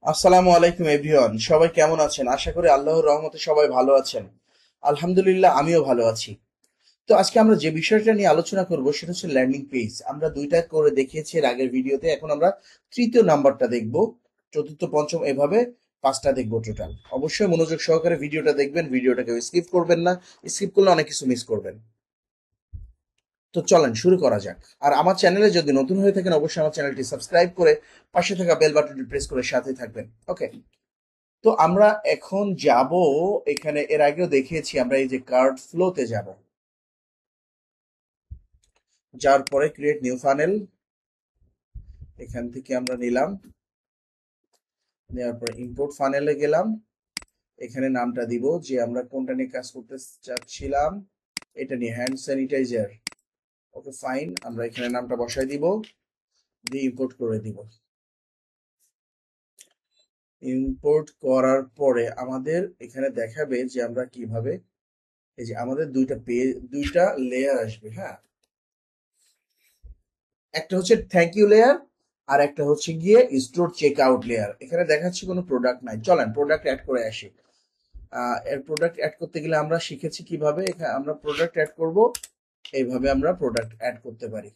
আসসালামু আলাইকুম এভরিওয়ান, সবাই কেমন আছেন? আশা করি আল্লাহর রহমতে সবাই ভালো আছেন। আলহামদুলিল্লাহ, আমিও ভালো আছি। তো আজকে আমরা যে বিষয়টা নিয়ে আলোচনা করব সেটা হচ্ছে ল্যান্ডিং পেজ। আমরা দুইটা করে দেখিয়েছি এর আগের ভিডিওতে, এখন আমরা তৃতীয় নাম্বারটা দেখব। চতুর্থ, পঞ্চম, এভাবে পাঁচটা দেখবো টোটাল। অবশ্যই মনোযোগ সহকারে ভিডিওটা দেখবেন, ভিডিওটাকে স্কিপ করবেন না। স্কিপ করলে অনেক কিছু মিস করবেন। তো চলেন শুরু করা যাক। আর আমার চ্যানেলে যদি নতুন হয়ে থাকেন, অবশ্যই আমার চ্যানেলটি সাবস্ক্রাইব করে পাশে থাকা বেল বাটনটি প্রেস করে সাথে থাকবেন। ওকে। তো আমরা এখন যাব, এখানে এর আগেও দেখিয়েছি, আমরা এই যে কার্ড ফ্লোতে যাব। যার পরে ক্রিয়েট নিউ ফানেল, এখান থেকে আমরা নিলাম। নেওয়ার পরে ইম্পোর্ট ফানেলে গেলাম। এখানে নামটা দিব যে আমরা কোনটা নিয়ে কাজ করতে চাচ্ছিলাম, এটা নিয়ে, হ্যান্ড স্যানিটাইজার। ওকে ফাইন, আমরা এখানে নামটা বসাই দিব, দিয়ে ইম্পোর্ট করে দিব। ইম্পোর্ট করার পরে আমাদের এখানে দেখাবে যে আমরা কিভাবে, এই যে আমাদের দুইটা লেয়ার আসবে। হ্যাঁ, একটা হচ্ছে থ্যাংক ইউ লেয়ার, আর একটা হচ্ছে গিয়ে স্টোর চেক আউট লেয়ার। এখানে দেখাচ্ছি কোনো প্রোডাক্ট নাই, চলেন প্রোডাক্ট অ্যাড করে আসি। এর প্রোডাক্ট অ্যাড করতে গেলে আমরা শিখেছি কিভাবে এখানে আমরা প্রোডাক্ট অ্যাড করব। এইভাবে আমরা প্রোডাক্ট অ্যাড করতে পারি।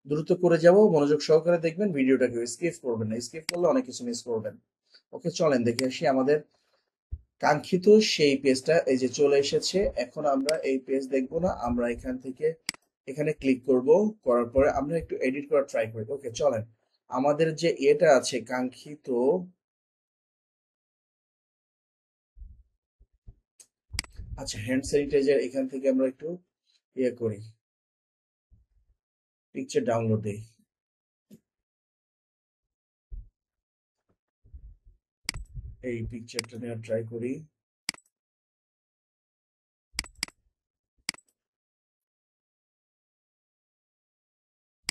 দ্রুত করে যাব, মনোযোগ সহকারে দেখবেন, ভিডিওটাকে স্কিপ করবেন না, স্কিপ করলে অনেক কিছু মিস করবেন। ওকে, চলেন দেখে আসি আমাদের কাঙ্ক্ষিত সেই পেজটা। এই যে চলে এসেছে। এখন আমরা এই পেজ দেখবো না, আমরা এখান থেকে এখানে ক্লিক করব। করার পরে আমরা একটু এডিট করা ট্রাই করি। ওকে, চলেন আমাদের যে এটা আছে কাঙ্ক্ষিত, আচ্ছা হ্যান্ড স্যানিটাইজার, এখান থেকে আমরা একটু ইয়ে করি, পিকচার ডাউনলোড দিই। এই পিকচারটা নেওয়ার ট্রাই করি।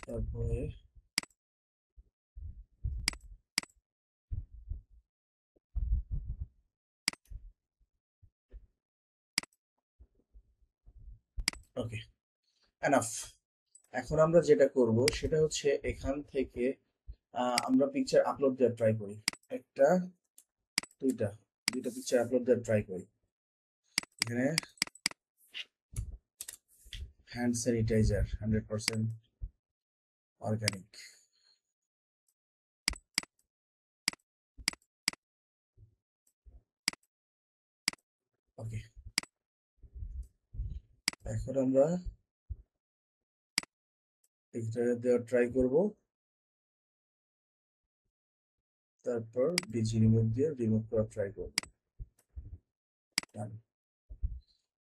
তারপরে ওকে, এনাফ। এখন আমরা যেটা করব সেটা হচ্ছে এখান থেকে আমরা পিকচার আপলোড দেওয়ার ট্রাই করি। একটা, দুইটা, দুইটা পিকচার আপলোড দেওয়ার ট্রাই করি। এখানে হ্যান্ড স্যানিটাইজার 100% অর্গানিক। ওকে, এখন আমরা এটা দেওয়ার ট্রাই করব। তারপর ডিজি রিমুভ দিয়ে রিমুভ করার ট্রাই করব। Done.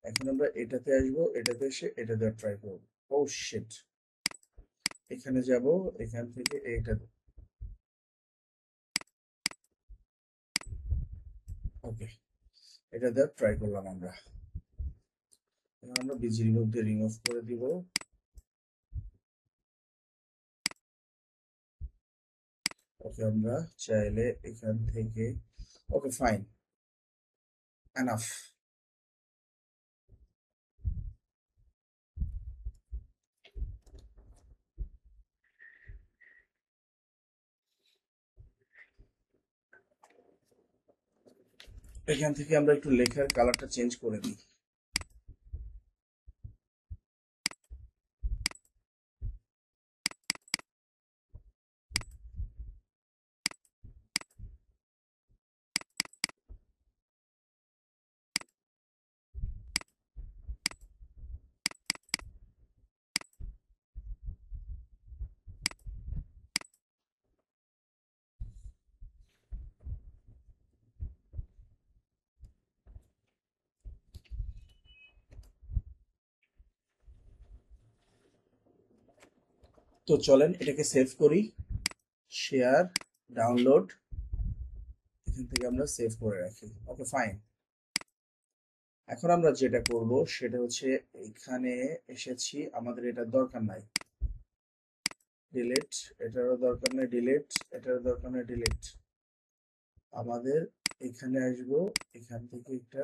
এখন আমরা এটাতে আসবো, এটাতে এসে এটা দেওয়ার ট্রাই করব। ও শিট, এখানে যাব, এখান থেকে এটা। ওকে, এটা দেওয়ার ট্রাই করলাম আমরা। এখন আমরা ডিজি রিমুভ দিয়ে রিমুভ করে দিব। ওকে, আমরা চাইলে এখান থেকে, ওকে ফাইন, এনাফ। এখান থেকে আমরা একটু লেখার কালারটা চেঞ্জ করে দিই। তো চলেন এটাকে সেভ করি। শেয়ার, ডাউনলোড, এখান থেকে আমরা সেভ করে রাখি। Okay fine. এখন আমরা যেটা করব সেটা হচ্ছে, এখানে এসেছি, আমাদের এটা দরকার নাই, ডিলিট। এটারও দরকার নেই, ডিলিট। এটারও দরকার নেই, ডিলিট। আমাদের এখানে আসবো, এখান থেকে একটা,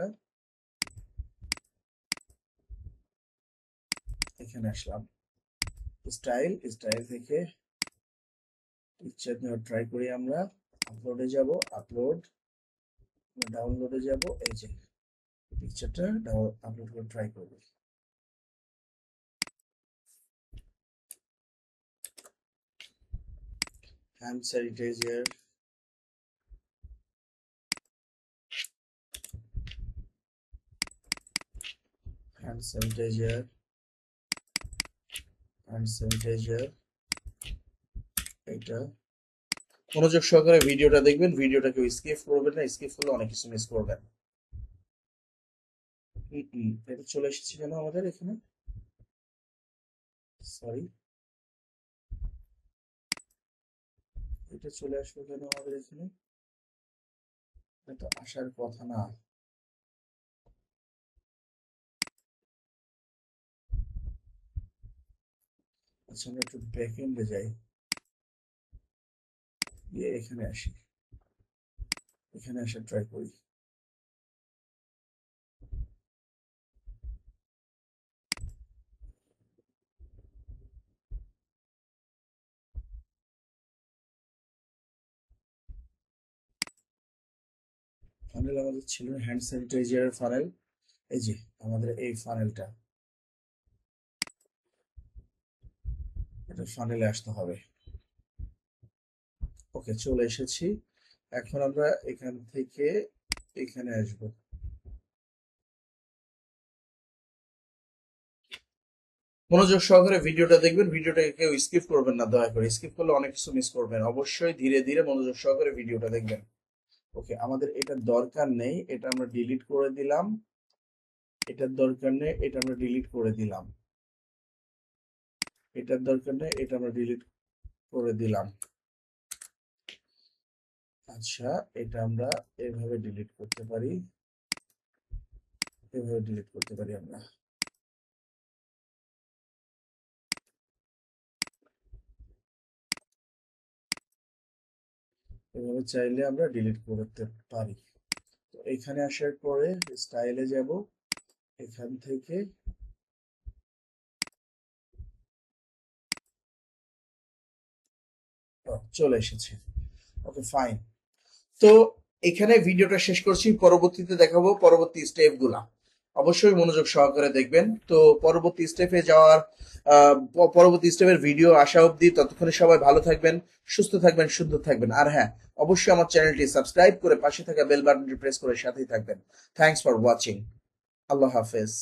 এখানে আসলাম, স্টাইল, স্টাইল থেকে পিকচার নেওয়ার ট্রাই করি আমরা। আপলোডে যাব, আপলোড, ডাউনলোডে যাব, এই যে পিকচারটা আপলোড করে ট্রাই করব। Hand sanitiser, hand sanitiser, hand sanitiser, এটা মনোযোগ সহকারে ভিডিওটা দেখবেন, ভিডিওটা কেউ স্কিপ করবেন না, স্কিপ করলে অনেক কিছু মিস করবেন। এটা চলে এসেছে কেন আমাদের এখানে, সরি, এটা চলে আসবে কেন আমাদের এখানে, এটা আসার কথা না। আচ্ছা আমরা একটু ব্যাক এন্ডে যাই, এখানে আসি, এখানে আসা ট্রাই করি। ফানেল আমাদের ছিল হ্যান্ড স্যানিটাইজারের ফানেল, এই যে আমাদের এই ফানেলটা, এটা ফানেলে আসতে হবে। ওকে চলে এসেছি, এখন আমরা এখান থেকে এখানে আসব। মনোযোগ সহকারে ভিডিওটা দেখবেন, ভিডিওটাকে কেউ স্কিপ করবেন না দয়া করে, স্কিপ করলে অনেক কিছু মিস করবেন, অবশ্যই ধীরে ধীরে মনোযোগ সহকারে ভিডিওটা দেখবেন। ওকে আমাদের এটার দরকার নেই, এটা আমরা ডিলিট করে দিলাম, এটার দরকার নেই, এটা আমরা ডিলিট করে দিলাম, এটার দরকার নেই, এটা আমরা ডিলিট করে দিলাম। আচ্ছা এটা আমরা এভাবে ডিলিট করতে পারি, এভাবে ডিলিট করতে পারি আমরা। এভাবে চাইলে আমরা ডিলিট করতে পারি। তো এখানে আসার পরে স্টাইলে যাব, এখান থেকে চলে এসেছে। ওকে ফাইন, তো এখানে ভিডিওটা শেষ করছি, পরবর্তীতে দেখাবো পরবর্তী স্টেপগুলা, অবশ্যই মনোযোগ সহকারে দেখবেন। তো পরবর্তী স্টেপে যাওয়ার পরবর্তী স্টেপের ভিডিও আসা অবধি ততক্ষণে সবাই ভালো থাকবেন, সুস্থ থাকবেন, সুন্দর থাকবেন, আর হ্যাঁ অবশ্যই আমার চ্যানেলটি সাবস্ক্রাইব করে পাশে থাকা বেল বাটনটি প্রেস করে সাথেই থাকবেন। থ্যাংকস ফর ওয়াচিং, আল্লাহ হাফেজ।